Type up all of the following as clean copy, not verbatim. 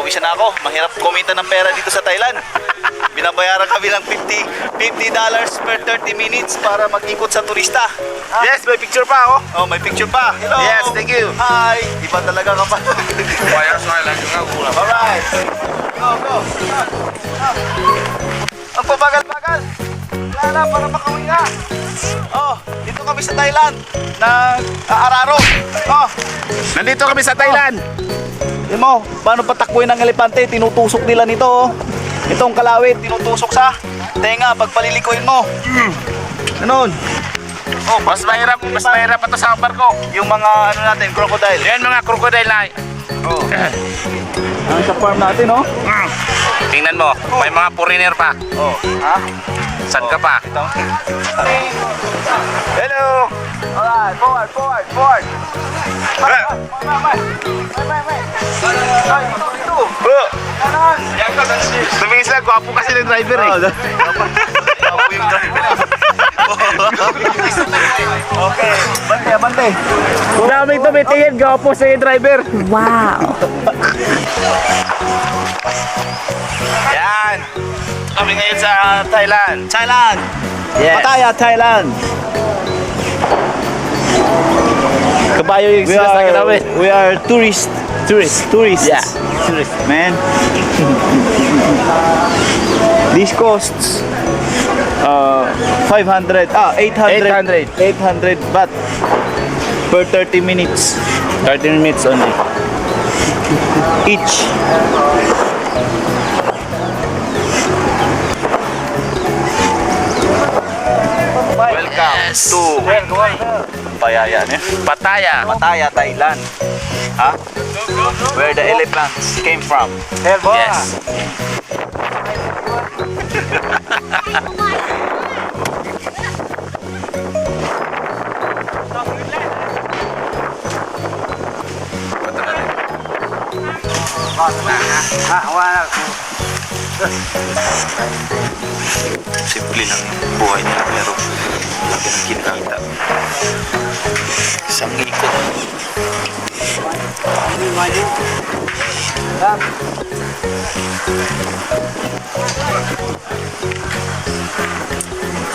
pinapawisan na ako. Mahirap kumita ng pera dito sa Thailand. Binabayaran kami ng $50 per 30 minutes para mag-ikot sa turista. Yes, may picture pa oh. Oh, may picture pa. Hello. Yes, thank you. Hi. Iba talaga kapag. Alright. Go, go. Ang pabagal-bagal. Wala na, para makauwi na. Oh, dito kami sa Thailand. Nag-aararo. Oh. Nandito kami sa Thailand. Yun mo, paano patakbuhin ng elepante? Tinutusok nila nito. Oh. Itong kalawit, tinutusok sa tenga pag palilikuin mo. Ganun. Oh, Mas mahirap pa to sa barko. yung mga ano natin, crocodile. Yan mga crocodile na. Oh. Ang sa farm natin, oh. Tingnan mo, may mga foreigner pa. Oh. Ha? Saan ka pa? Ito. Hello. Alright, forward. Tumingin sila, gwapo kasi ng driver eh. Okay, bante. Daming tumitingin, gwapo sa yung driver. Wow. Yan. Kami ngayon sa Thailand. Thailand. Yes. Pattaya, Thailand. Kabayo yung sinasabi namin. We are tourists. Yeah. Tourists, man. This costs 800 baht per 30 minutes. 30 minutes only. Each. Welcome to Pattaya. Pattaya, Thailand. Huh? Where the elephants came from. Yes. Simple lang yung buhay nila pero laki ng kinakita. Isang ikot.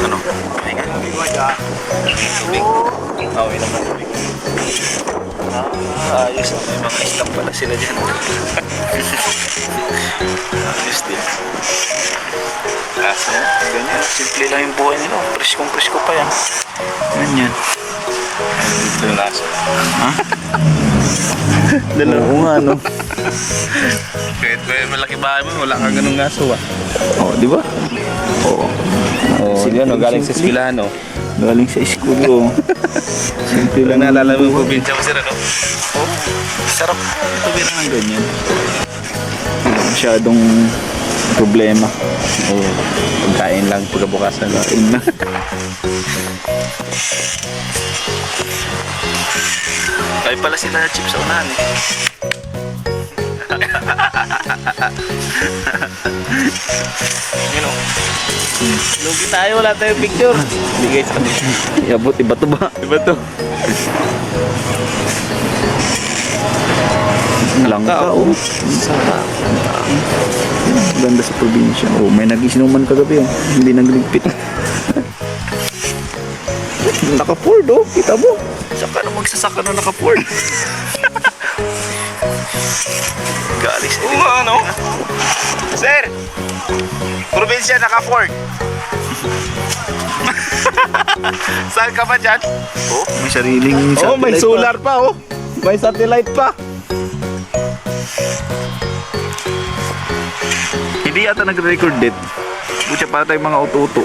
Ano? Pahinga. Tubig. Awi naman tubig. Ayos. May mga islam pala sila dyan. Ayos din. Kaso, ganyan. Simple lang yung buhay nila. Presko pa yan. Ganyan. Ito yung aso. Ha? Oo nga, no? Kahit may malaki bahay mo, wala kang ganung aso ah. Oo, di ba? Oo. Sila no, galing sa eskwelahan no. Galing sa school, oh. Simple lang. Naalala mo yung probinsya mo sir ano? Oh, sarap. Ito lang ang ganyan. Hindi masyadong problema. Oo. Pagkain lang, pagkabukasan lang. Kain na. Kaya pala sila chips sa unahan eh. Lugi tayo, wala tayong picture. Bigay sa kanila. Yabot, iba to ba? Diba to? Langka, oh. Sarap. Ganda sa probinsya. Oh, may nag-isinuman kagabi, oh. Hindi nagligpit. Naka-Ford, oh. Kita mo. Saka na magsasaka na naka-Ford. Galis. Oo, ano? Sir! Probinsya naka-Ford. Saan ka ba dyan? Oh, may sariling satellite. Oh, may solar pa oh. May satellite pa. Hindi yata nag-record din. Pucha pa tayong mga uto-uto.